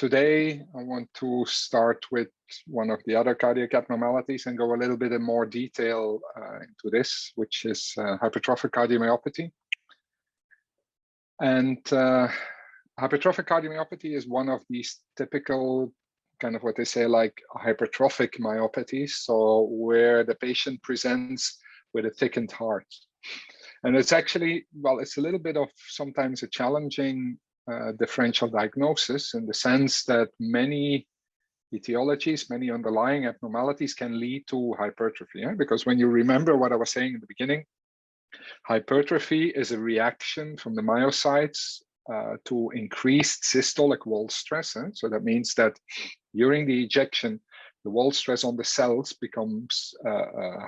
Today, I want to start with one of the other cardiac abnormalities and go a little bit in more detail into this, which is hypertrophic cardiomyopathy. And hypertrophic cardiomyopathy is one of these typical kind of what they say like hypertrophic myopathies, so where the patient presents with a thickened heart. And it's actually, well, it's a little bit of sometimes a challenging differential diagnosis in the sense that many etiologies, many underlying abnormalities can lead to hypertrophy. Because when you remember what I was saying in the beginning, hypertrophy is a reaction from the myocytes to increased systolic wall stress. So that means that during the ejection, the wall stress on the cells becomes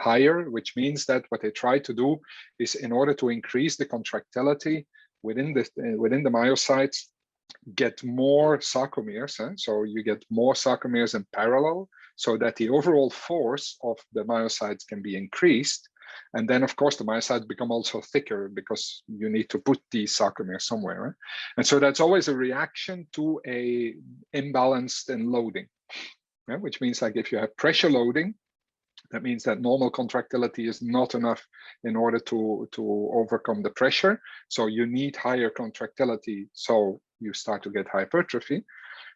higher, which means that what they try to do is, in order to increase the contractility within the myocytes, get more sarcomeres. So you get more sarcomeres in parallel, so that the overall force of the myocytes can be increased. And then, of course, the myocytes become also thicker because you need to put these sarcomeres somewhere. Right? And so that's always a reaction to a imbalanced in loading, which means like if you have pressure loading, that means that normal contractility is not enough in order to overcome the pressure. So you need higher contractility, so you start to get hypertrophy.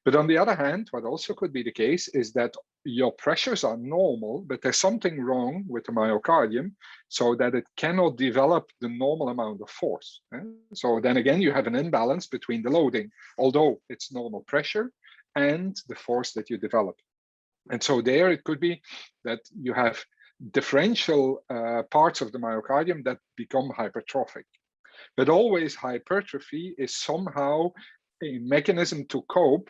But on the other hand, what also could be the case is that your pressures are normal, but there's something wrong with the myocardium so that it cannot develop the normal amount of force. So then again, you have an imbalance between the loading, although it's normal pressure, and the force that you develop. And so there it could be that you have differential parts of the myocardium that become hypertrophic. But always hypertrophy is somehow a mechanism to cope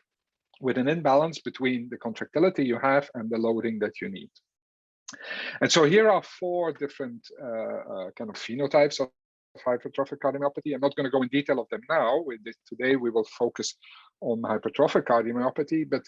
with an imbalance between the contractility you have and the loading that you need. And so here are four different kind of phenotypes of hypertrophic cardiomyopathy. I'm not going to go in detail of them now. Today we will focus on hypertrophic cardiomyopathy. But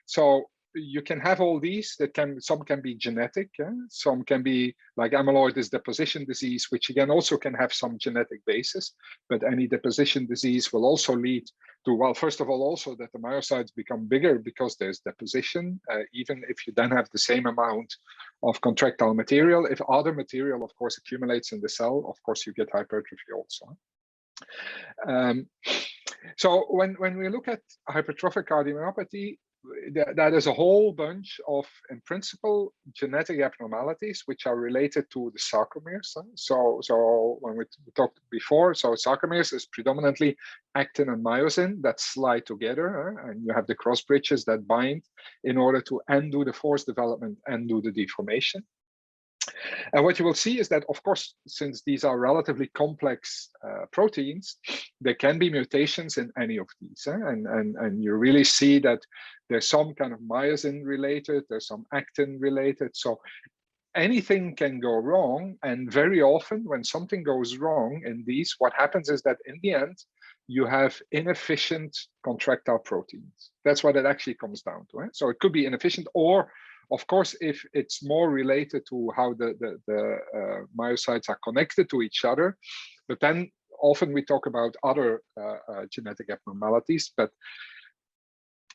so you can have all these that some can be genetic, some can be like amyloid deposition disease, which again also can have some genetic basis, but any deposition disease will also lead to, well, first of all, also that the myocytes become bigger because there's deposition, even if you then have the same amount of contractile material. If other material, of course, accumulates in the cell, of course, you get hypertrophy also. So when we look at hypertrophic cardiomyopathy, that is a whole bunch of, in principle, genetic abnormalities which are related to the sarcomeres. So when we talked before, so sarcomeres is predominantly actin and myosin that slide together, and you have the cross bridges that bind in order to undo the force development and do the deformation. And what you will see is that, of course, since these are relatively complex proteins, there can be mutations in any of these. And you really see that there's some kind of myosin related, there's some actin related. So anything can go wrong. And very often when something goes wrong in these, what happens is that in the end, you have inefficient contractile proteins. That's what it actually comes down to. So it could be inefficient, or of course, if it's more related to how the myocytes are connected to each other, but then often we talk about other genetic abnormalities. But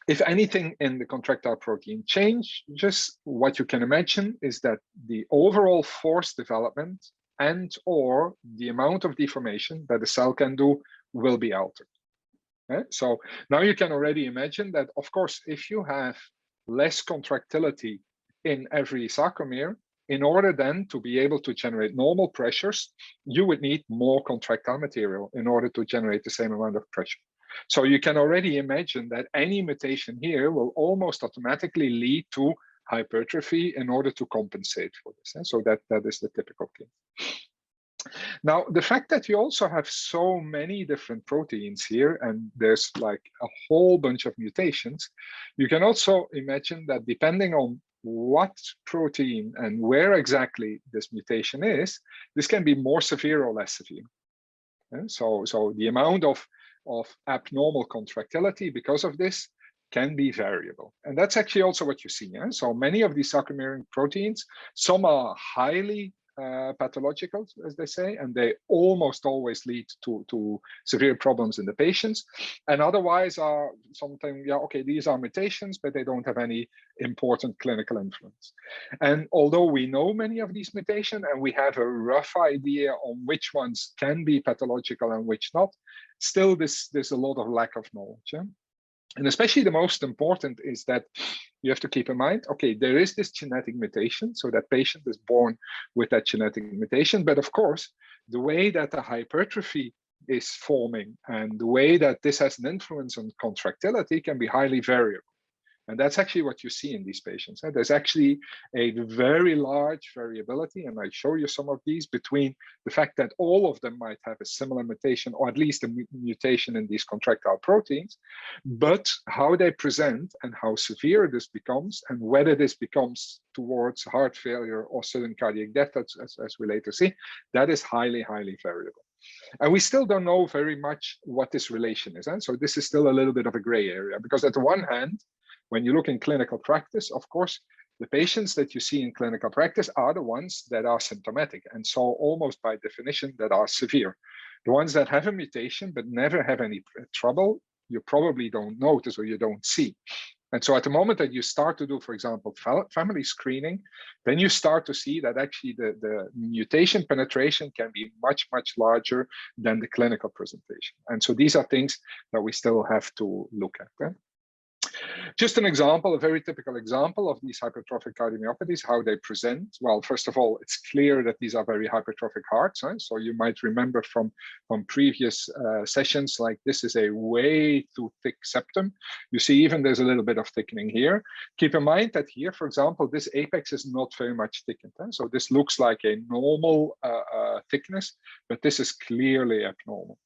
if anything in the contractile protein changes, what you can imagine is that the overall force development and or the amount of deformation that a cell can do will be altered. So now you can already imagine that, of course, if you have less contractility in every sarcomere, in order then to be able to generate normal pressures, you would need more contractile material in order to generate the same amount of pressure. So you can already imagine that any mutation here will almost automatically lead to hypertrophy in order to compensate for this. So that is the typical case. Now, the fact that you also have so many different proteins here, and there's like a whole bunch of mutations, you can also imagine that depending on what protein and where exactly this mutation is, this can be more severe or less severe. And so the amount of abnormal contractility because of this can be variable. And that's actually also what you see. So many of these sarcomeric proteins, some are highly pathological, as they say, and they almost always lead to severe problems in the patients. And otherwise are something, yeah, okay, these are mutations, but they don't have any important clinical influence. And although we know many of these mutations and we have a rough idea on which ones can be pathological and which not, still there's a lot of lack of knowledge. Yeah? And especially the most important is that you have to keep in mind, okay, there is this genetic mutation, so that patient is born with that genetic mutation. But of course, the way that the hypertrophy is forming and the way that this has an influence on contractility can be highly variable. And that's actually what you see in these patients. There's actually a very large variability, and I show you some of these, between the fact that all of them might have a similar mutation, or at least a mutation in these contractile proteins, but how they present and how severe this becomes, and whether this becomes towards heart failure or sudden cardiac death, as we later see, that is highly, highly variable. And we still don't know very much what this relation is. And so this is still a little bit of a gray area, because at the one hand, when you look in clinical practice, of course, the patients that you see in clinical practice are the ones that are symptomatic, and so almost by definition that are severe. The ones that have a mutation but never have any trouble, you probably don't notice or you don't see. And so at the moment that you start to do, for example, family screening, then you start to see that actually the mutation penetration can be much, much larger than the clinical presentation. And so these are things that we still have to look at. Just an example, a very typical example of these hypertrophic cardiomyopathies, how they present. Well, first of all, it's clear that these are very hypertrophic hearts. Right? So you might remember from previous sessions, like this is a way too thick septum. You see even there's a little bit of thickening here. Keep in mind that here, for example, this apex is not very much thickened. So this looks like a normal thickness, but this is clearly abnormal.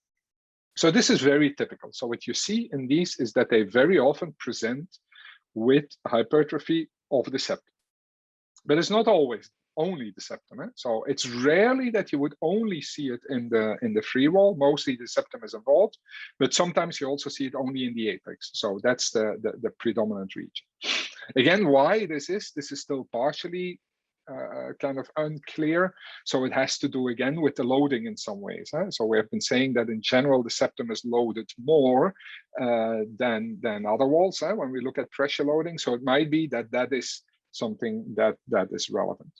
So this is very typical. So what you see in these is that they very often present with hypertrophy of the septum. But it's not always only the septum. So it's rarely that you would only see it in the free wall. Mostly the septum is involved, but sometimes you also see it only in the apex. So that's the predominant region. Again, why this is still partially kind of unclear. So it has to do again with the loading in some ways. So we have been saying that in general, the septum is loaded more than other walls when we look at pressure loading. So it might be that is something that is relevant.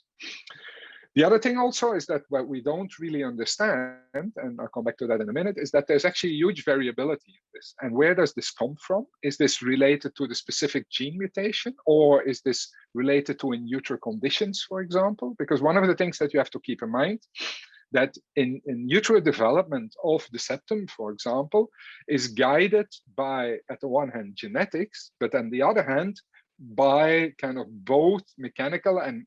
The other thing also is that what we don't really understand, and I'll come back to that in a minute, is that there's actually huge variability in this. And where does this come from? Is this related to the specific gene mutation, or is this related to in utero conditions, for example? Because one of the things that you have to keep in mind, that in utero development of the septum, for example, is guided by, at the one hand, genetics, but on the other hand, by kind of both mechanical and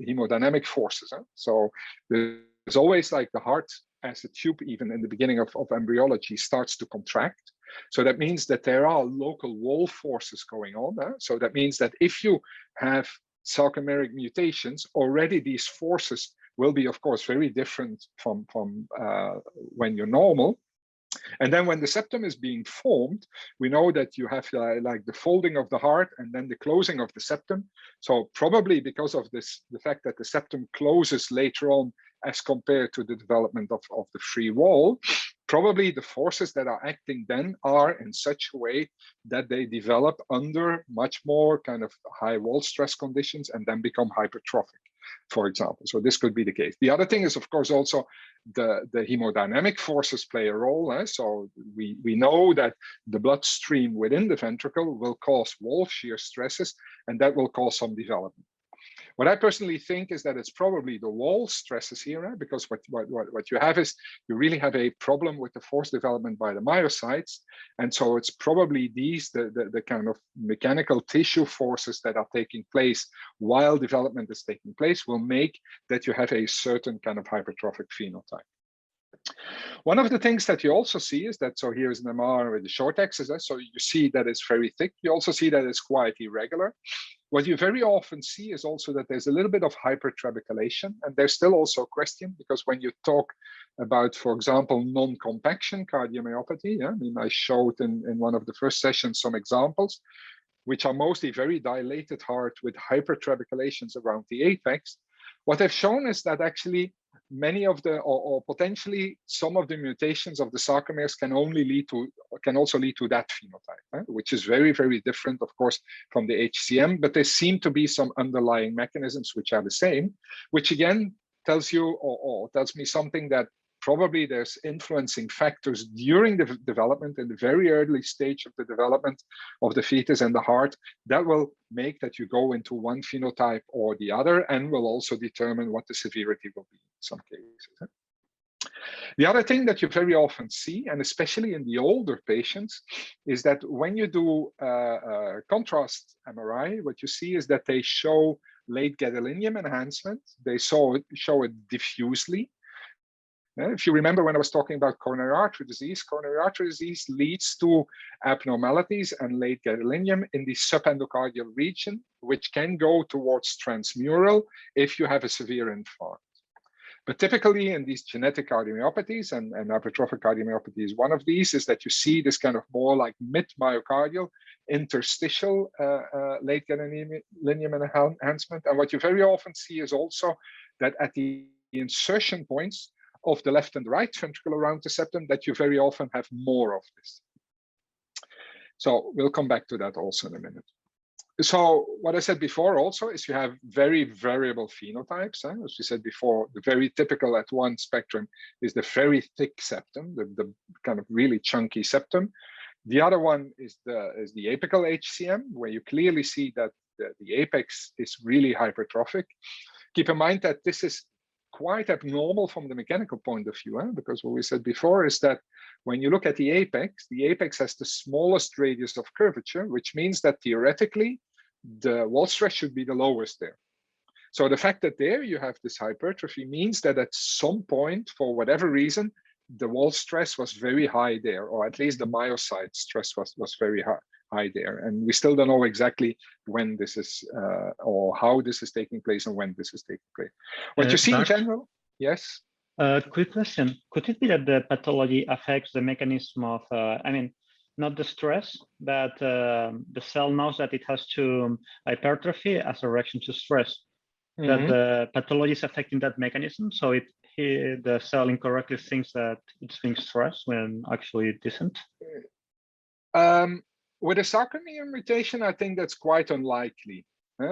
hemodynamic forces. So there's always like the heart as a tube, even in the beginning of embryology, starts to contract. So that means that there are local wall forces going on. So that means that if you have sarcomeric mutations, already these forces will be, of course, very different from when you're normal. And then when the septum is being formed, we know that you have like the folding of the heart and then the closing of the septum. So probably because of this, the fact that the septum closes later on as compared to the development of the free wall, probably the forces that are acting then are in such a way that they develop under much more kind of high wall stress conditions and then become hypertrophic, for example. So this could be the case. The other thing is, of course, also the hemodynamic forces play a role. So we know that the bloodstream within the ventricle will cause wall shear stresses, and that will cause some development. What I personally think is that it's probably the wall stresses here, because what you have is you really have a problem with the force development by the myocytes. And so it's probably these, the kind of mechanical tissue forces that are taking place while development is taking place will make that you have a certain kind of hypertrophic phenotype. One of the things that you also see is that, so here's an MR with the short axis, so you see that it's very thick. You also see that it's quite irregular. What you very often see is also that there's a little bit of hypertrabeculation, and there's still also a question, because when you talk about, for example, non-compaction cardiomyopathy, I mean, I showed in one of the first sessions some examples, which are mostly very dilated heart with hypertrabeculations around the apex. What they've shown is that actually many of the, or potentially some of the mutations of the sarcomeres can also lead to that phenotype, which is very, very different, of course, from the HCM, but there seem to be some underlying mechanisms which are the same, which again tells you, or tells me something that probably there's influencing factors during the development, in the very early stage of the development of the fetus and the heart, that will make that you go into one phenotype or the other, and will also determine what the severity will be in some cases. The other thing that you very often see, and especially in the older patients, is that when you do contrast MRI, what you see is that they show late gadolinium enhancement. They show it diffusely. If you remember when I was talking about coronary artery disease leads to abnormalities and late gadolinium in the subendocardial region, which can go towards transmural if you have a severe infarct. But typically in these genetic cardiomyopathies, and hypertrophic cardiomyopathy is one of these, is that you see this kind of more like mid-myocardial interstitial late gadolinium enhancement. And what you very often see is also that at the insertion points of the left and right ventricle around the septum, that you very often have more of this. So we'll come back to that also in a minute. So what I said before also is you have very variable phenotypes. As we said before, the very typical at one spectrum is the very thick septum, the kind of really chunky septum. The other one is the apical HCM, where you clearly see that the apex is really hypertrophic. Keep in mind that this is quite abnormal from the mechanical point of view, because what we said before is that when you look at the apex has the smallest radius of curvature, which means that theoretically the wall stress should be the lowest there. So the fact that there you have this hypertrophy means that at some point, for whatever reason, the wall stress was very high there, or at least the myocyte stress was very high there. And we still don't know exactly when this is, or how this is taking place and when this is taking place. What you see in general, yes? Quick question. Could it be that the pathology affects the mechanism of, not the stress, but the cell knows that it has to hypertrophy as a reaction to stress, that the pathology is affecting that mechanism, so the cell incorrectly thinks that it's being stressed when actually it isn't? With a sarcomere mutation, I think that's quite unlikely,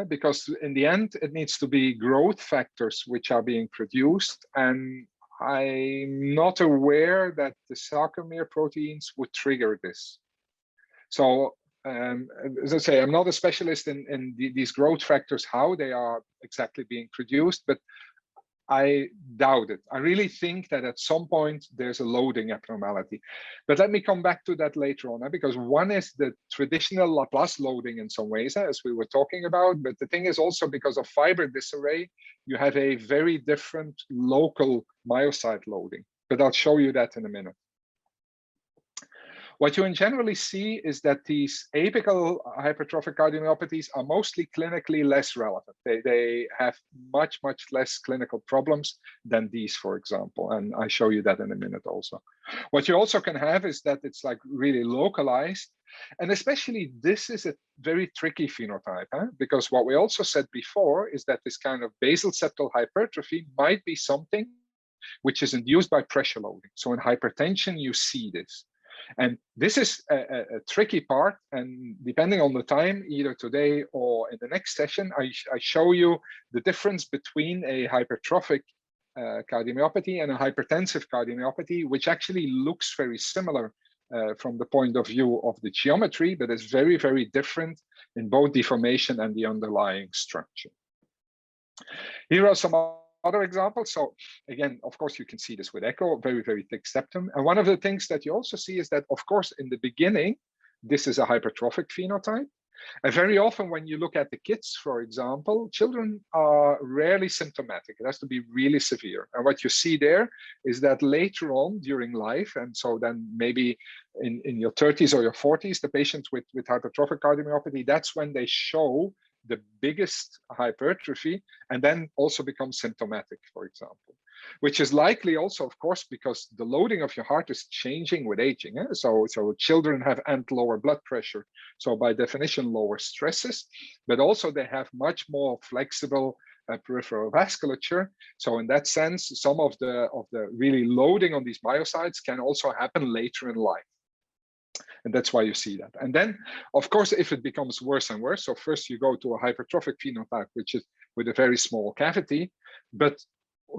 because in the end, it needs to be growth factors which are being produced, and I'm not aware that the sarcomere proteins would trigger this. So, as I say, I'm not a specialist in these growth factors, how they are exactly being produced, but I doubt it. I really think that at some point there's a loading abnormality. But let me come back to that later on, because one is the traditional Laplace loading in some ways, as we were talking about. But the thing is also, because of fiber disarray, you have a very different local myocyte loading. But I'll show you that in a minute. What you generally see is that these apical hypertrophic cardiomyopathies are mostly clinically less relevant. They have much, much less clinical problems than these, for example, and I show you that in a minute also. What you also can have is that it's like really localized, and especially this is a very tricky phenotype, because what we also said before is that this kind of basal septal hypertrophy might be something which is induced by pressure loading. So in hypertension, you see this. And this is a tricky part, and depending on the time, either today or in the next session, I show you the difference between a hypertrophic cardiomyopathy and a hypertensive cardiomyopathy, which actually looks very similar from the point of view of the geometry, but is very, very different in both deformation and the underlying structure. Here are some other examples. So again, of course, you can see this with echo, very, very thick septum. And one of the things that you also see is that, of course, in the beginning, this is a hypertrophic phenotype. And very often when you look at the kids, for example, children are rarely symptomatic. It has to be really severe. And what you see there is that later on during life, and so then maybe in your 30s or your 40s, the patients with hypertrophic cardiomyopathy, that's when they show the biggest hypertrophy and then also become symptomatic, for example, which is likely also, of course, because the loading of your heart is changing with aging. So children have lower blood pressure, so by definition lower stresses, but also they have much more flexible peripheral vasculature. So in that sense, some of the really loading on these myocytes can also happen later in life. And that's why you see that. And then, of course, if it becomes worse and worse, so first you go to a hypertrophic phenotype, which is with a very small cavity. But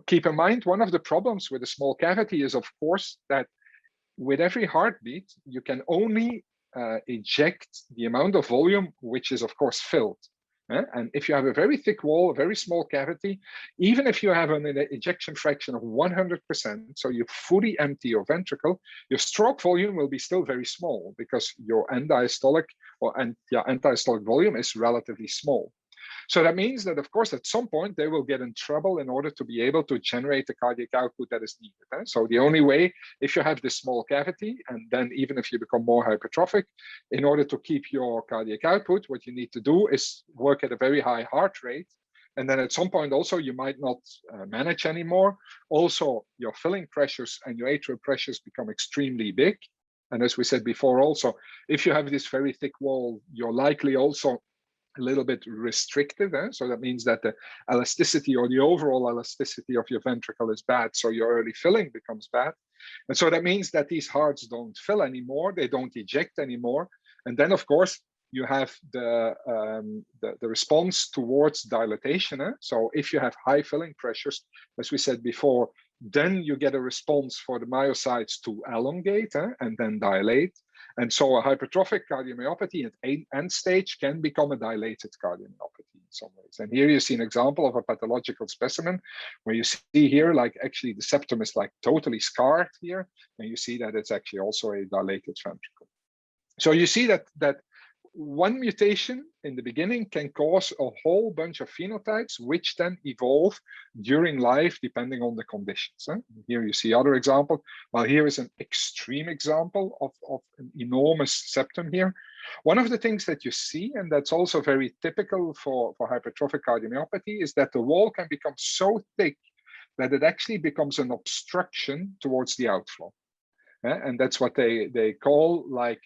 keep in mind, one of the problems with a small cavity is, of course, that with every heartbeat, you can only eject the amount of volume which is, of course, filled. And if you have a very thick wall, a very small cavity, even if you have an ejection fraction of 100%, so you fully empty your ventricle, your stroke volume will be still very small because your end diastolic volume is relatively small. So that means that, of course, at some point they will get in trouble in order to be able to generate the cardiac output that is needed. So the only way, if you have this small cavity, and then even if you become more hypertrophic, in order to keep your cardiac output, what you need to do is work at a very high heart rate. And then at some point also, you might not manage anymore. Also, your filling pressures and your atrial pressures become extremely big. And as we said before also, if you have this very thick wall, you're likely also a little bit restricted. So that means that the elasticity or the overall elasticity of your ventricle is bad. So your early filling becomes bad. And so that means that these hearts don't fill anymore. They don't eject anymore. And then, of course, you have the response towards dilatation. So if you have high filling pressures, as we said before, then you get a response for the myocytes to elongate and then dilate. And so a hypertrophic cardiomyopathy at end stage can become a dilated cardiomyopathy in some ways. And here you see an example of a pathological specimen where you see here, like actually the septum is like totally scarred here. And you see that it's actually also a dilated ventricle. So you see that one mutation in the beginning can cause a whole bunch of phenotypes, which then evolve during life, depending on the conditions. Here you see other example. Well, here is an extreme example of an enormous septum here. One of the things that you see, and that's also very typical for hypertrophic cardiomyopathy, is that the wall can become so thick that it actually becomes an obstruction towards the outflow. And that's what they call like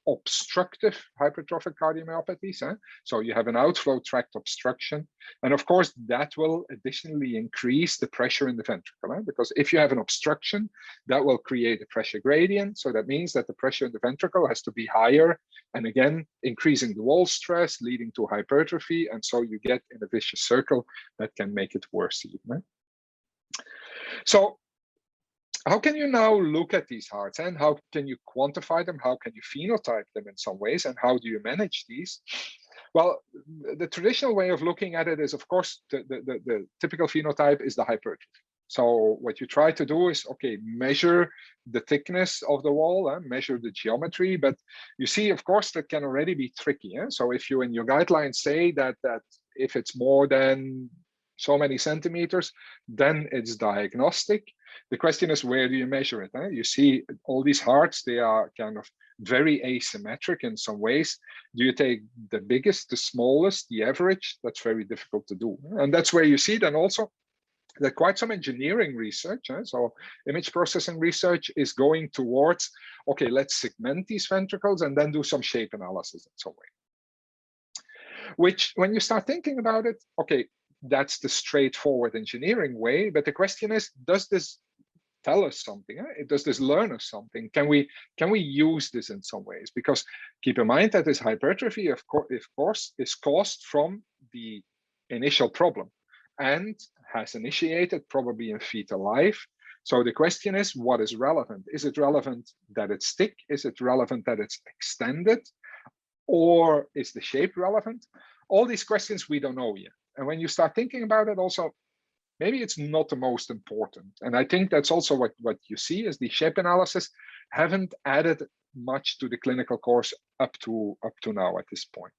obstructive hypertrophic cardiomyopathies. So you have an outflow tract obstruction. And of course, that will additionally increase the pressure in the ventricle. Because if you have an obstruction, that will create a pressure gradient. So that means that the pressure in the ventricle has to be higher. And again, increasing the wall stress, leading to hypertrophy. And so you get in a vicious circle that can make it worse even. So how can you now look at these hearts and how can you quantify them? How can you phenotype them in some ways? And how do you manage these? Well, the traditional way of looking at it is, of course, the typical phenotype is the hypertrophy. So what you try to do is, okay, measure the thickness of the wall, measure the geometry, but you see, of course, that can already be tricky. So if you in your guidelines say that if it's more than so many centimeters, then it's diagnostic. The question is, where do you measure it? You see all these hearts, they are kind of very asymmetric in some ways. Do you take the biggest, the smallest, the average? That's very difficult to do. And that's where you see then also that quite some engineering research, so image processing research is going towards, okay, let's segment these ventricles and then do some shape analysis in some way. Which, when you start thinking about it, okay, that's the straightforward engineering way. But the question is, does this tell us something? Does this learn us something? Can we use this in some ways? Because keep in mind that this hypertrophy, of course, is caused from the initial problem and has initiated probably in fetal life. So the question is, what is relevant? Is it relevant that it's thick? Is it relevant that it's extended? Or is the shape relevant? All these questions we don't know yet. And when you start thinking about it also, maybe it's not the most important. And I think that's also what you see is the shape analysis haven't added much to the clinical course up to now at this point.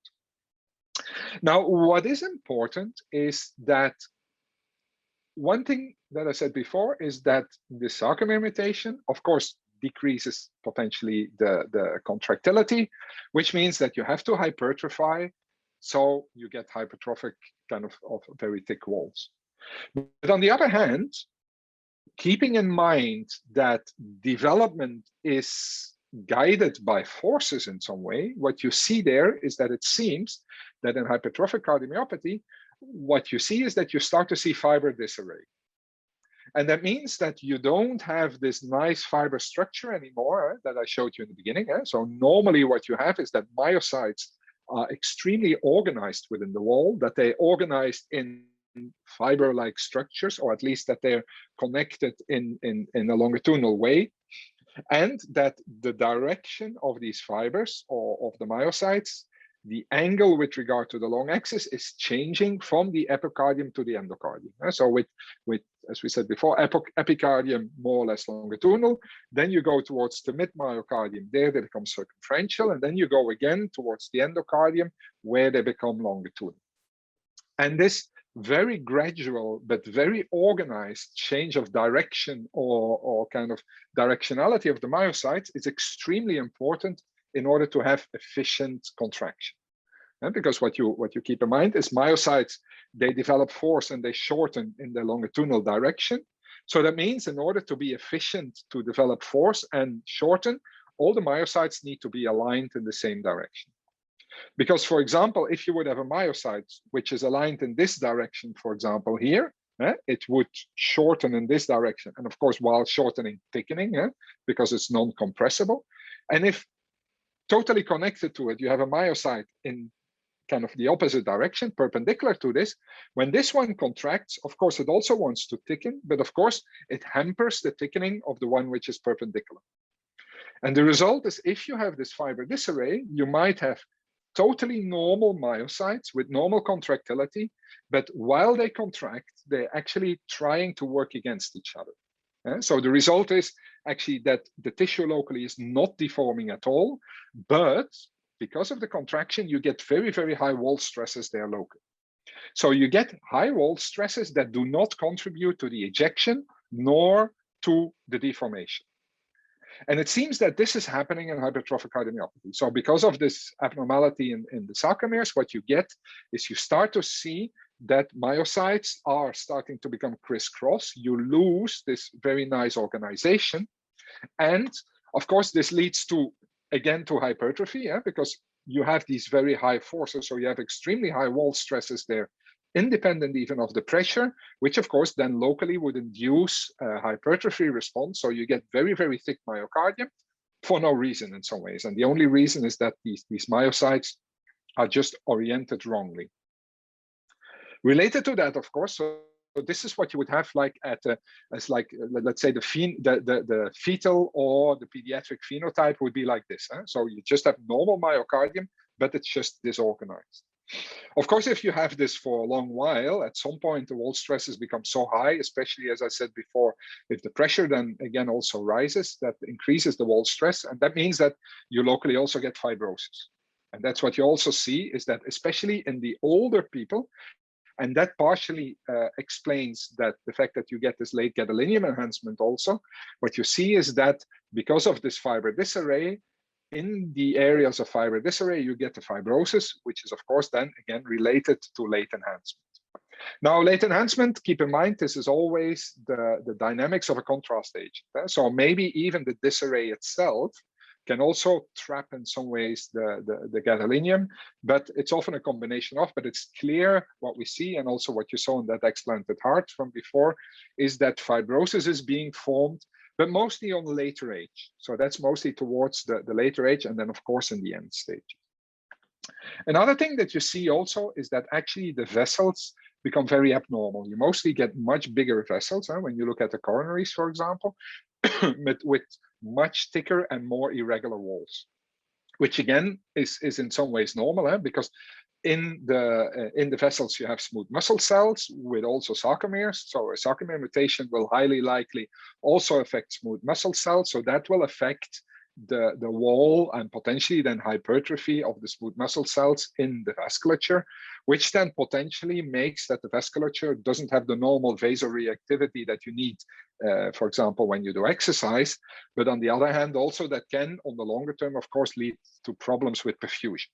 Now, what is important is that one thing that I said before is that the sarcomere mutation, of course, decreases potentially the contractility, which means that you have to hypertrophy. So you get hypertrophic kind of very thick walls. But on the other hand, keeping in mind that development is guided by forces in some way, what you see there is that it seems that in hypertrophic cardiomyopathy, what you see is that you start to see fiber disarray. And that means that you don't have this nice fiber structure anymore that I showed you in the beginning. So normally what you have is that myocytes are extremely organized within the wall, that they organized in fiber-like structures, or at least that they're connected in a longitudinal way, and that the direction of these fibers or of the myocytes, the angle with regard to the long axis is changing from the epicardium to the endocardium. So with as we said before, epicardium more or less longitudinal, then you go towards the mid-myocardium, there they become circumferential, and then you go again towards the endocardium where they become longitudinal. And this very gradual but very organized change of direction or kind of directionality of the myocytes is extremely important in order to have efficient contraction. And because what you keep in mind is myocytes, they develop force and they shorten in the longitudinal direction. So that means in order to be efficient to develop force and shorten, all the myocytes need to be aligned in the same direction. Because, for example, if you would have a myocyte which is aligned in this direction, for example, here, it would shorten in this direction. And of course, while shortening, thickening, because it's non-compressible. And if totally connected to it, you have a myocyte in kind of the opposite direction, perpendicular to this. When this one contracts, of course, it also wants to thicken, but of course, it hampers the thickening of the one which is perpendicular. And the result is if you have this fiber disarray, you might have totally normal myocytes with normal contractility, but while they contract, they're actually trying to work against each other. So the result is actually that the tissue locally is not deforming at all, but because of the contraction, you get very, very high wall stresses there locally. So you get high wall stresses that do not contribute to the ejection nor to the deformation. And it seems that this is happening in hypertrophic cardiomyopathy. So because of this abnormality in the sarcomeres, what you get is you start to see that myocytes are starting to become crisscross. You lose this very nice organization. And of course, this leads to, again, to hypertrophy, because you have these very high forces. So you have extremely high wall stresses there, independent even of the pressure, which of course then locally would induce a hypertrophy response. So you get very, very thick myocardium for no reason in some ways. And the only reason is that these myocytes are just oriented wrongly. Related to that, of course, so this is what you would have like as like, let's say the fetal or the pediatric phenotype would be like this. So you just have normal myocardium, but it's just disorganized. Of course, if you have this for a long while, at some point the wall stresses become so high, especially as I said before, if the pressure then again also rises, that increases the wall stress. And that means that you locally also get fibrosis. And that's what you also see is that especially in the older people, and that partially explains that the fact that you get this late gadolinium enhancement also, what you see is that because of this fiber disarray, in the areas of fiber disarray, you get the fibrosis, which is of course then again related to late enhancement. Now, late enhancement, keep in mind, this is always the dynamics of a contrast agent. So maybe even the disarray itself can also trap in some ways the gadolinium, but it's often a combination of, but it's clear what we see, and also what you saw in that explanted heart from before, is that fibrosis is being formed, but mostly on later age. So that's mostly towards the later age, and then of course in the end stage. Another thing that you see also is that actually the vessels become very abnormal. You mostly get much bigger vessels when you look at the coronaries, for example, with much thicker and more irregular walls, which again is in some ways normal, because in the vessels you have smooth muscle cells with also sarcomeres. So a sarcomere mutation will highly likely also affect smooth muscle cells. So that will affect the wall and potentially then hypertrophy of the smooth muscle cells in the vasculature, which then potentially makes that the vasculature doesn't have the normal vasoreactivity that you need, for example, when you do exercise. But on the other hand, also that can, on the longer term, of course, lead to problems with perfusion,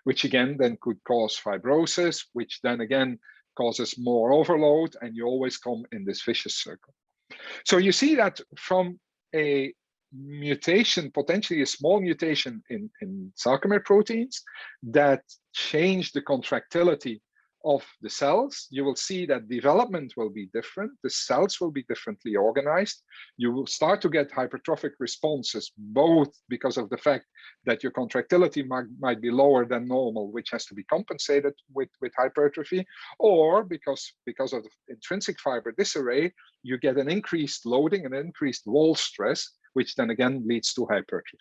which again then could cause fibrosis, which then again causes more overload, and you always come in this vicious circle. So you see that from a mutation, potentially a small mutation in sarcomere proteins that change the contractility of the cells, you will see that development will be different. The cells will be differently organized. You will start to get hypertrophic responses, both because of the fact that your contractility might be lower than normal, which has to be compensated with hypertrophy, or because of the intrinsic fiber disarray, you get an increased loading and increased wall stress, which then again leads to hypertrophy.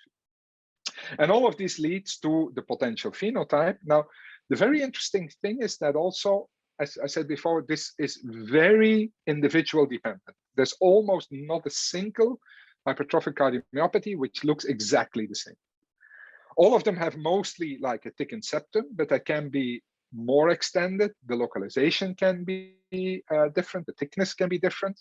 And all of this leads to the potential phenotype. Now, the very interesting thing is that also, as I said before, this is very individual dependent. There's almost not a single hypertrophic cardiomyopathy which looks exactly the same. All of them have mostly like a thickened septum, but they can be more extended. The localization can be different. The thickness can be different.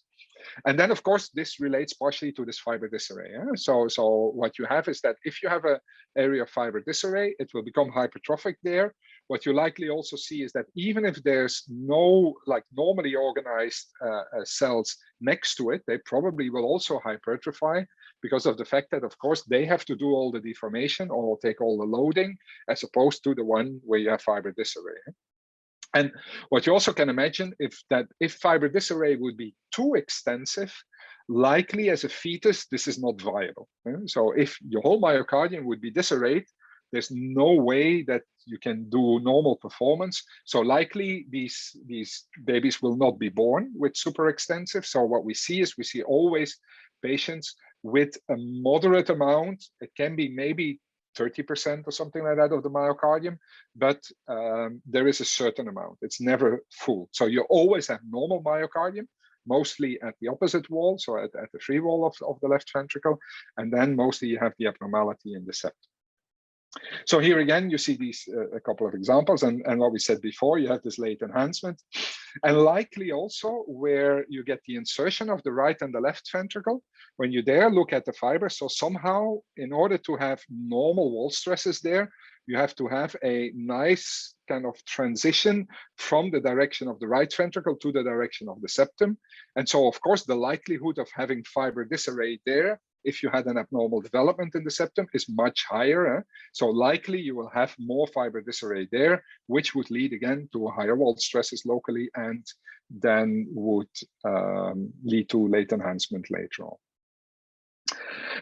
And then, of course, this relates partially to this fiber disarray. So what you have is that if you have an area of fiber disarray, it will become hypertrophic there. What you likely also see is that even if there's no like normally organized cells next to it, they probably will also hypertrophy because of the fact that, of course, they have to do all the deformation or take all the loading, as opposed to the one where you have fiber disarray. And what you also can imagine if fiber disarray would be too extensive, likely as a fetus, this is not viable. So if your whole myocardium would be disarrayed, there's no way that you can do normal performance. So likely these babies will not be born with super extensive. So what we see is we see always patients with a moderate amount. It can be maybe 30% or something like that of the myocardium, but there is a certain amount. It's never full. So you always have normal myocardium, mostly at the opposite wall, so at the free wall of the left ventricle, and then mostly you have the abnormality in the septum. So here again, you see these a couple of examples, and what we said before, you have this late enhancement, and likely also where you get the insertion of the right and the left ventricle. When you there look at the fiber, so somehow in order to have normal wall stresses there, you have to have a nice kind of transition from the direction of the right ventricle to the direction of the septum. And so, of course, the likelihood of having fiber disarray there, if you had an abnormal development in the septum, is much higher. So likely you will have more fiber disarray there, which would lead again to higher wall stresses locally and then would lead to late enhancement later on.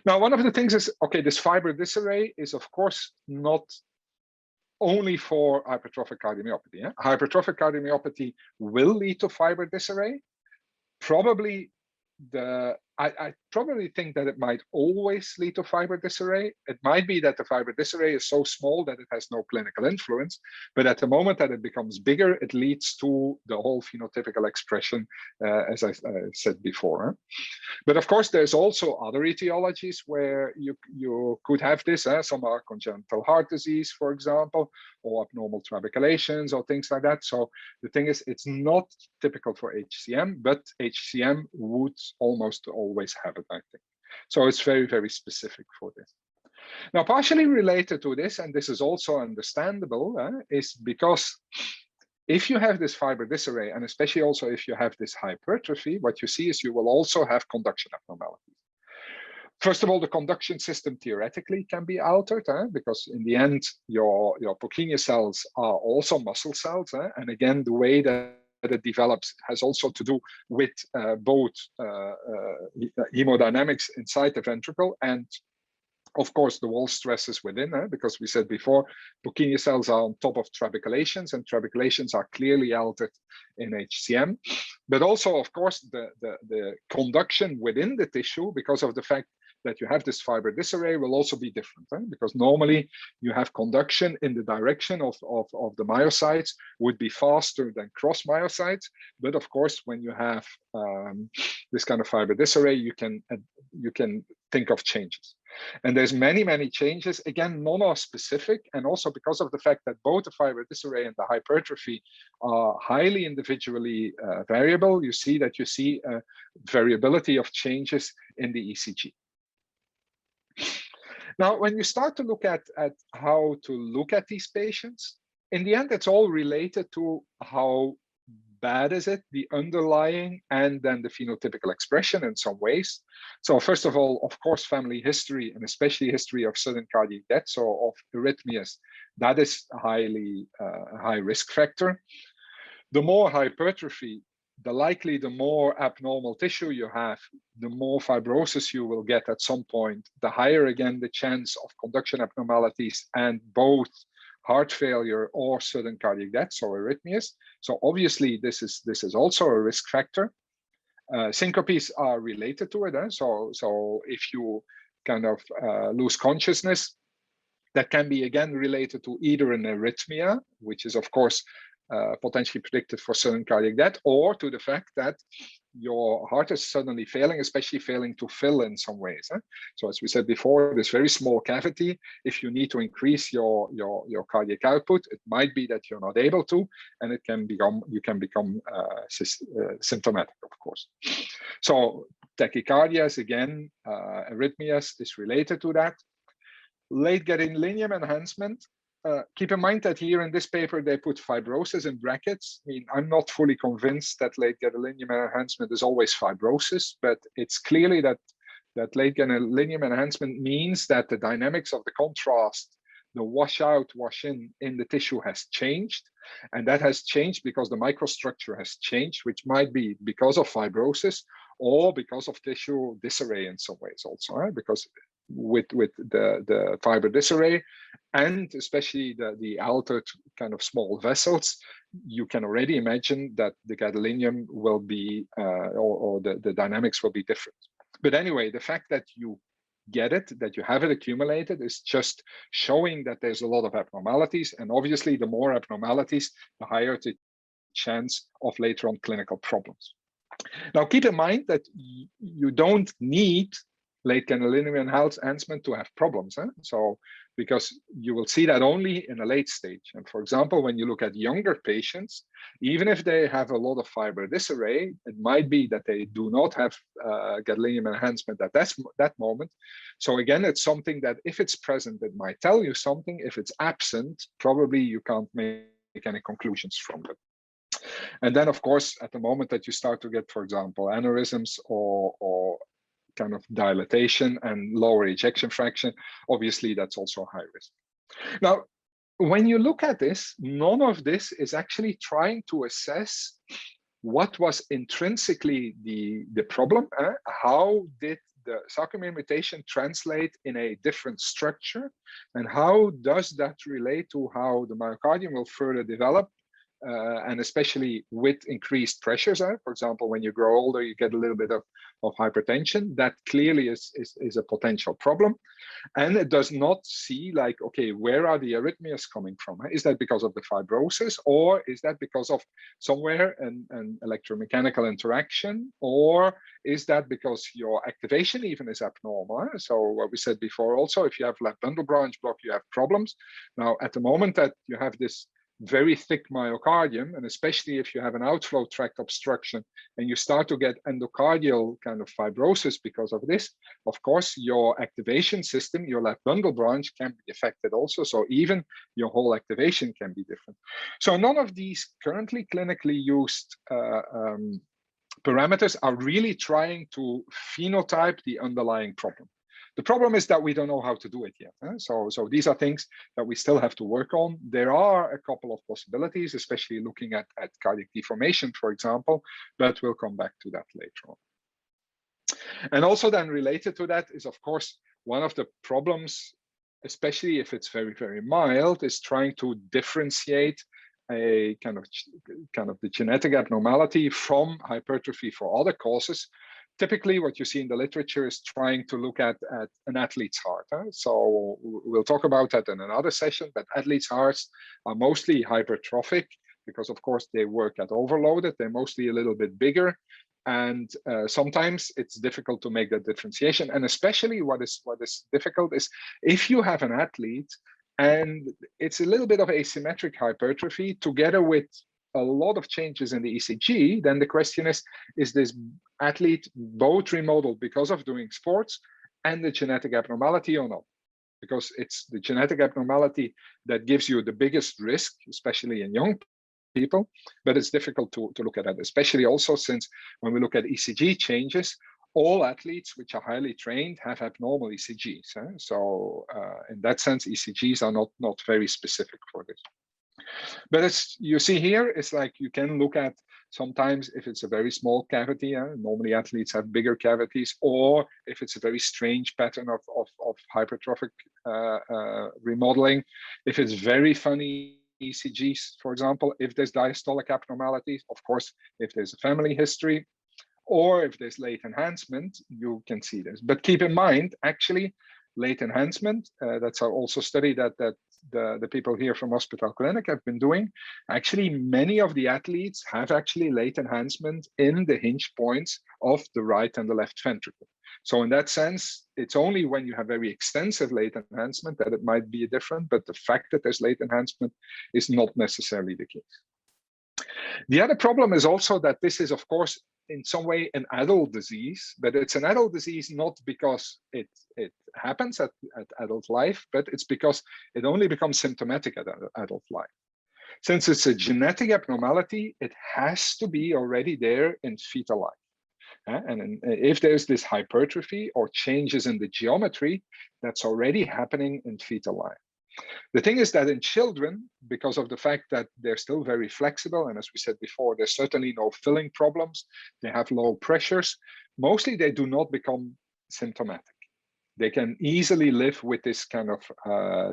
Now, one of the things is, okay, this fiber disarray is of course not only for hypertrophic cardiomyopathy. Hypertrophic cardiomyopathy will lead to fiber disarray. Probably I probably think that it might always lead to fiber disarray. It might be that the fiber disarray is so small that it has no clinical influence, but at the moment that it becomes bigger, it leads to the whole phenotypical expression, as I said before. But of course, there's also other etiologies where you could have this. Some are congenital heart disease, for example, or abnormal trabeculations or things like that. So the thing is, it's not typical for HCM, but HCM would almost always have it, I think. So it's very, very specific for this. Now, partially related to this, and this is also understandable, is because if you have this fiber disarray, and especially also if you have this hypertrophy, what you see is you will also have conduction abnormalities. First of all, the conduction system theoretically can be altered, because in the end, your Purkinje cells are also muscle cells. And again, the way that it develops has also to do with both hemodynamics inside the ventricle and, of course, the wall stresses within, because we said before, Purkinje cells are on top of trabeculations, and trabeculations are clearly altered in HCM. But also, of course, the conduction within the tissue, because of the fact that you have this fiber disarray, will also be different, because normally you have conduction in the direction of the myocytes would be faster than cross myocytes. But of course, when you have this kind of fiber disarray, you can think of changes. And there's many changes. Again, none are specific, and also because of the fact that both the fiber disarray and the hypertrophy are highly individually variable, you see a variability of changes in the ECG. Now, when you start to look at how to look at these patients, in the end, it's all related to how bad is it, the underlying, and then the phenotypical expression in some ways. So first of all, of course, family history, and especially history of sudden cardiac death, so of arrhythmias, that is a high risk factor. The more hypertrophy, the more abnormal tissue you have, the more fibrosis you will get at some point, the higher again the chance of conduction abnormalities and both heart failure or sudden cardiac death, so arrhythmias. So obviously this is also a risk factor. Syncopes are related to it. So if you kind of lose consciousness, that can be again related to either an arrhythmia, which is of course potentially predicted for sudden cardiac death, or to the fact that your heart is suddenly failing, especially failing to fill in some ways. So as we said before, this very small cavity, if you need to increase your cardiac output, it might be that you're not able to, and you can become symptomatic, of course. So tachycardias, again, arrhythmias is related to that. Late gadolinium enhancement. Keep in mind that here in this paper, they put fibrosis in brackets. I mean, I'm not fully convinced that late gadolinium enhancement is always fibrosis, but it's clearly that late gadolinium enhancement means that the dynamics of the contrast, the wash out, wash in the tissue has changed. And that has changed because the microstructure has changed, which might be because of fibrosis or because of tissue disarray in some ways also, right? Because with the fiber disarray and especially the altered kind of small vessels, you can already imagine that the gadolinium will be or the dynamics will be different. But anyway, the fact that you get it, that you have it accumulated, is just showing that there's a lot of abnormalities, and obviously the more abnormalities, the higher the chance of later on clinical problems. Now keep in mind that you don't need late gadolinium enhancement to have problems. So because you will see that only in a late stage. And for example, when you look at younger patients, even if they have a lot of fiber disarray, it might be that they do not have gadolinium enhancement at that moment. So again, it's something that if it's present, it might tell you something. If it's absent, probably you can't make any conclusions from it. And then, of course, at the moment that you start to get, for example, aneurysms or kind of dilatation and lower ejection fraction, obviously that's also high risk. Now, when you look at this, none of this is actually trying to assess what was intrinsically the problem. How did the sarcomere mutation translate in a different structure? And how does that relate to how the myocardium will further develop? And especially with increased pressures. For example, when you grow older, you get a little bit of hypertension. That clearly is a potential problem. And it does not see like, okay, where are the arrhythmias coming from? Is that because of the fibrosis, or is that because of somewhere an electromechanical interaction, or is that because your activation even is abnormal? So what we said before also, if you have left bundle branch block, you have problems. Now, at the moment that you have this very thick myocardium, and especially if you have an outflow tract obstruction and you start to get endocardial kind of fibrosis because of this, of course, your activation system, your left bundle branch, can be affected also. So even your whole activation can be different. So none of these currently clinically used parameters are really trying to phenotype the underlying problem. The problem is that we don't know how to do it yet. So these are things that we still have to work on. There are a couple of possibilities, especially looking at cardiac deformation, for example, but we'll come back to that later on. And also then related to that is, of course, one of the problems, especially if it's very, very mild, is trying to differentiate a kind of the genetic abnormality from hypertrophy for other causes. Typically, what you see in the literature is trying to look at an athlete's heart. So we'll talk about that in another session, but athletes' hearts are mostly hypertrophic because, of course, they work at overloaded. They're mostly a little bit bigger. And sometimes it's difficult to make that differentiation. And especially what is difficult is if you have an athlete and it's a little bit of asymmetric hypertrophy together with a lot of changes in the ECG, then the question is this athlete both remodeled because of doing sports and the genetic abnormality or not? Because it's the genetic abnormality that gives you the biggest risk, especially in young people, but it's difficult to look at that, especially also since when we look at ECG changes, all athletes which are highly trained have abnormal ECGs. So in that sense, ECGs are not very specific for this. But it's, you see here, it's like you can look at sometimes if it's a very small cavity, normally athletes have bigger cavities, or if it's a very strange pattern of hypertrophic remodeling, if it's very funny ECGs, for example, if there's diastolic abnormalities, of course, if there's a family history, or if there's late enhancement, you can see this. But keep in mind, actually, late enhancement, that's also study that the people here from Hospital Clinic have been doing. Actually, many of the athletes have actually late enhancement in the hinge points of the right and the left ventricle. So in that sense, it's only when you have very extensive late enhancement that it might be different, but the fact that there's late enhancement is not necessarily the case. The other problem is also that this is, of course, in some way an adult disease, but it's an adult disease not because it happens at adult life, but it's because it only becomes symptomatic at adult life. Since it's a genetic abnormality, it has to be already there in fetal life. And if there's this hypertrophy or changes in the geometry, that's already happening in fetal life. The thing is that in children, because of the fact that they're still very flexible, and as we said before, there's certainly no filling problems, they have low pressures, mostly they do not become symptomatic. They can easily live with this kind of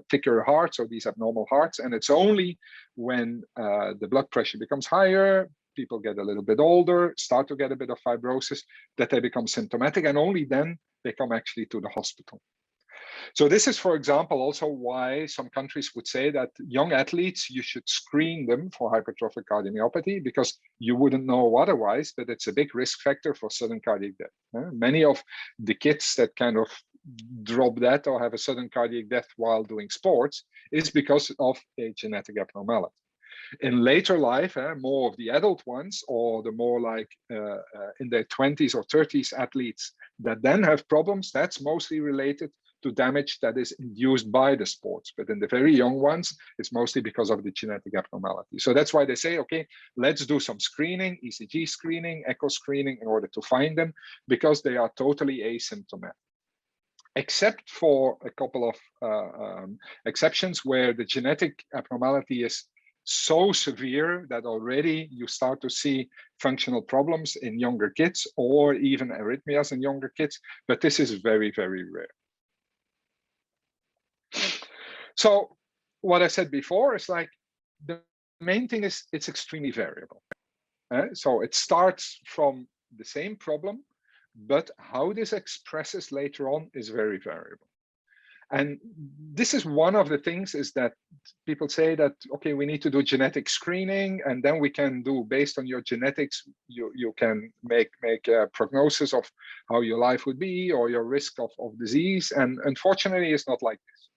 thicker hearts or these abnormal hearts, and it's only when the blood pressure becomes higher, people get a little bit older, start to get a bit of fibrosis, that they become symptomatic, and only then they come actually to the hospital. So this is, for example, also why some countries would say that young athletes, you should screen them for hypertrophic cardiomyopathy, because you wouldn't know otherwise, but it's a big risk factor for sudden cardiac death. Many of the kids that kind of drop dead or have a sudden cardiac death while doing sports is because of a genetic abnormality. In later life, more of the adult ones, or the more like in their 20s or 30s athletes that then have problems, that's mostly related to damage that is induced by the sports. But in the very young ones, it's mostly because of the genetic abnormality. So that's why they say, okay, let's do some screening, ECG screening, echo screening, in order to find them, because they are totally asymptomatic. Except for a couple of exceptions where the genetic abnormality is so severe that already you start to see functional problems in younger kids, or even arrhythmias in younger kids, but this is very, very rare. So what I said before is like, the main thing is it's extremely variable. So it starts from the same problem, but how this expresses later on is very variable. And this is one of the things, is that people say that, okay, we need to do genetic screening, and then we can do, based on your genetics, you can make a prognosis of how your life would be or your risk of disease. And unfortunately, it's not like this.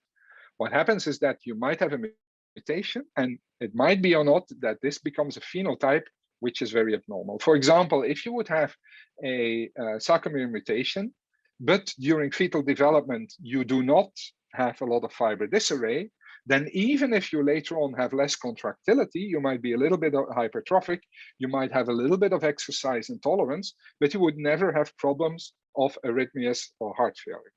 What happens is that you might have a mutation, and it might be or not that this becomes a phenotype which is very abnormal. For example, if you would have a Sarcomere mutation, but during fetal development, you do not have a lot of fiber disarray, then even if you later on have less contractility, you might be a little bit hypertrophic, you might have a little bit of exercise intolerance, but you would never have problems of arrhythmias or heart failure.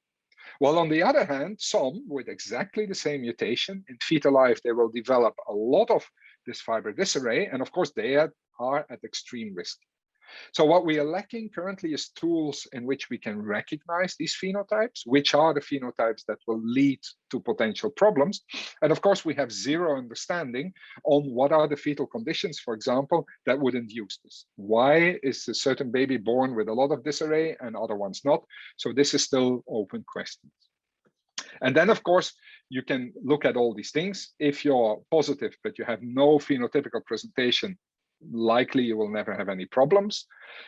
Well, on the other hand, some with exactly the same mutation in fetal life, they will develop a lot of this fiber disarray, and of course they are at extreme risk. So what we are lacking currently is tools in which we can recognize these phenotypes, which are the phenotypes that will lead to potential problems. And of course, we have zero understanding on what are the fetal conditions, for example, that would induce this. Why is a certain baby born with a lot of disarray and other ones not? So this is still open questions. And then, of course, you can look at all these things. If you're positive, but you have no phenotypical presentation, likely you will never have any problems.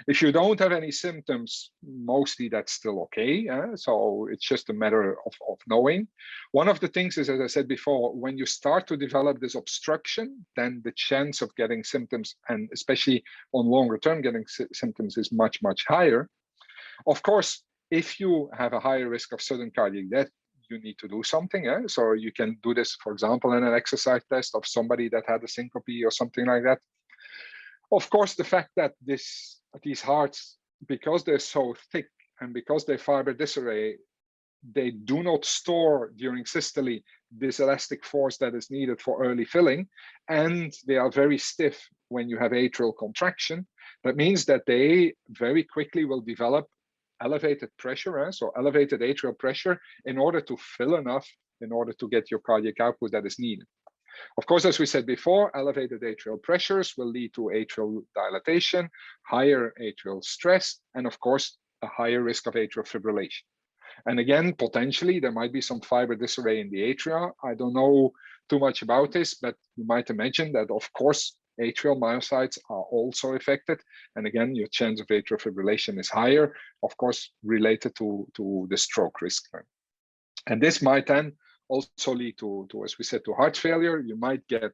If you don't have any symptoms, mostly that's still okay. So it's just a matter of knowing. One of the things is, as I said before, when you start to develop this obstruction, then the chance of getting symptoms, and especially on longer term getting symptoms, is much, much higher. Of course, if you have a higher risk of sudden cardiac death, you need to do something. So you can do this, for example, in an exercise test of somebody that had a syncope or something like that. Of course, the fact that these hearts, because they're so thick and because they fiber disarray, they do not store during systole this elastic force that is needed for early filling, and they are very stiff when you have atrial contraction. That means that they very quickly will develop elevated pressure, so elevated atrial pressure, in order to fill enough, in order to get your cardiac output that is needed. Of course, as we said before, elevated atrial pressures will lead to atrial dilatation, higher atrial stress, and of course, a higher risk of atrial fibrillation. And again, potentially, there might be some fiber disarray in the atria. I don't know too much about this, but you might imagine that, of course, atrial myocytes are also affected. And again, your chance of atrial fibrillation is higher, of course, related to the stroke risk. And this might then also lead to, as we said, to heart failure. You might get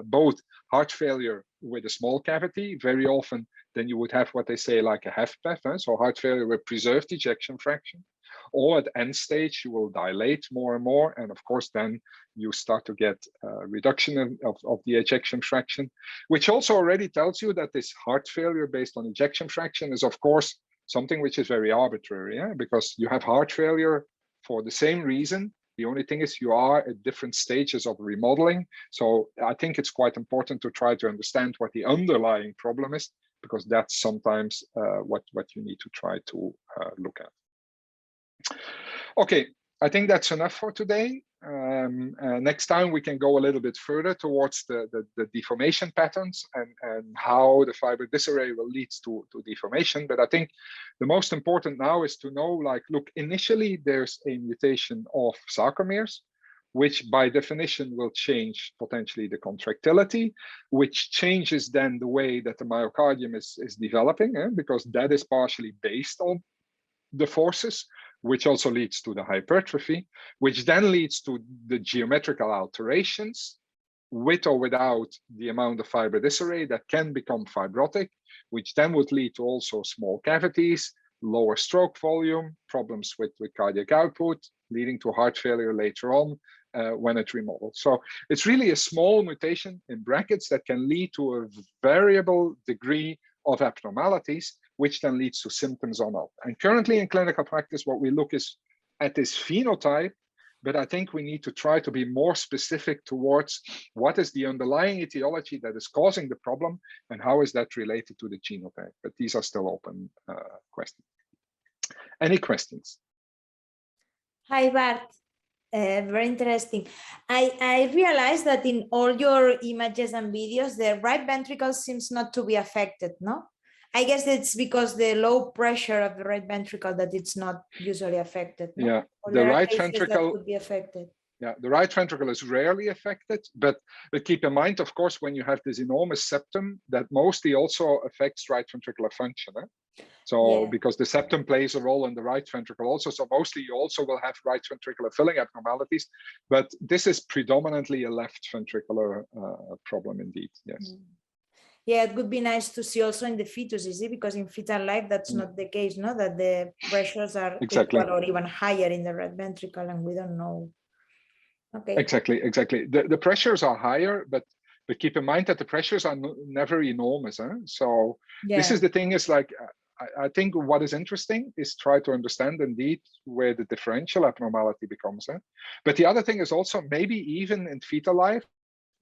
both heart failure with a small cavity. Very often, then you would have what they say like a HFpEF, so heart failure with preserved ejection fraction. Or at end stage, you will dilate more and more. And of course, then you start to get a reduction of the ejection fraction, which also already tells you that this heart failure based on ejection fraction is, of course, something which is very arbitrary, because you have heart failure for the same reason. The only thing is you are at different stages of remodeling. So I think it's quite important to try to understand what the underlying problem is, because that's sometimes what you need to try to look at. Okay, I think that's enough for today. Next time we can go a little bit further towards the deformation patterns and how the fiber disarray will lead to deformation. But I think the most important now is to know, like, look, initially there's a mutation of sarcomeres, which by definition will change potentially the contractility, which changes then the way that the myocardium is developing, because that is partially based on the forces, which also leads to the hypertrophy, which then leads to the geometrical alterations with or without the amount of fiber disarray that can become fibrotic, which then would lead to also small cavities, lower stroke volume, problems with cardiac output, leading to heart failure later on when it remodels. So it's really a small mutation in brackets that can lead to a variable degree of abnormalities, which then leads to symptoms or not. And currently in clinical practice, what we look is at this phenotype, but I think we need to try to be more specific towards what is the underlying etiology that is causing the problem and how is that related to the genotype. But these are still open questions. Any questions? Hi, Bart. Very interesting. I realized that in all your images and videos, the right ventricle seems not to be affected, no? I guess it's because the low pressure of the right ventricle that it's not usually affected. No? Yeah, or the right ventricle could be affected. Yeah, the right ventricle is rarely affected, but keep in mind, of course, when you have this enormous septum, that mostly also affects right ventricular function. So because the septum plays a role in the right ventricle also, so mostly you also will have right ventricular filling abnormalities, but this is predominantly a left ventricular problem indeed, yes. Yeah, it would be nice to see also in the fetus, you see, because in fetal life, that's not the case, no? That the pressures are equal or even higher in the right ventricle, and we don't know. Okay. Exactly. The pressures are higher, but keep in mind that the pressures are never enormous. So this is the thing, is like, I think what is interesting is try to understand indeed where the differential abnormality becomes. But the other thing is also maybe even in fetal life.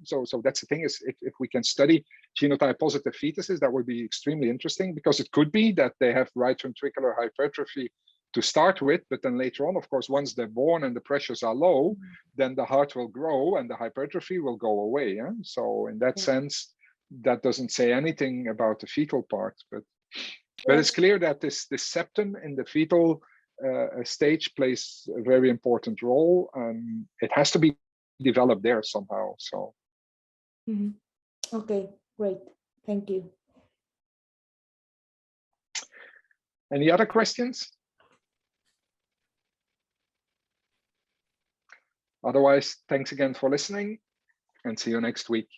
So that's the thing, is if we can study genotype positive fetuses, that would be extremely interesting, because it could be that they have right ventricular hypertrophy to start with, but then later on, of course, once they're born and the pressures are low, then the heart will grow and the hypertrophy will go away. So in that sense, that doesn't say anything about the fetal part, but it's clear that this septum in the fetal stage plays a very important role, and it has to be developed there somehow. So. Okay, great. Thank you. Any other questions? Otherwise, thanks again for listening, and see you next week.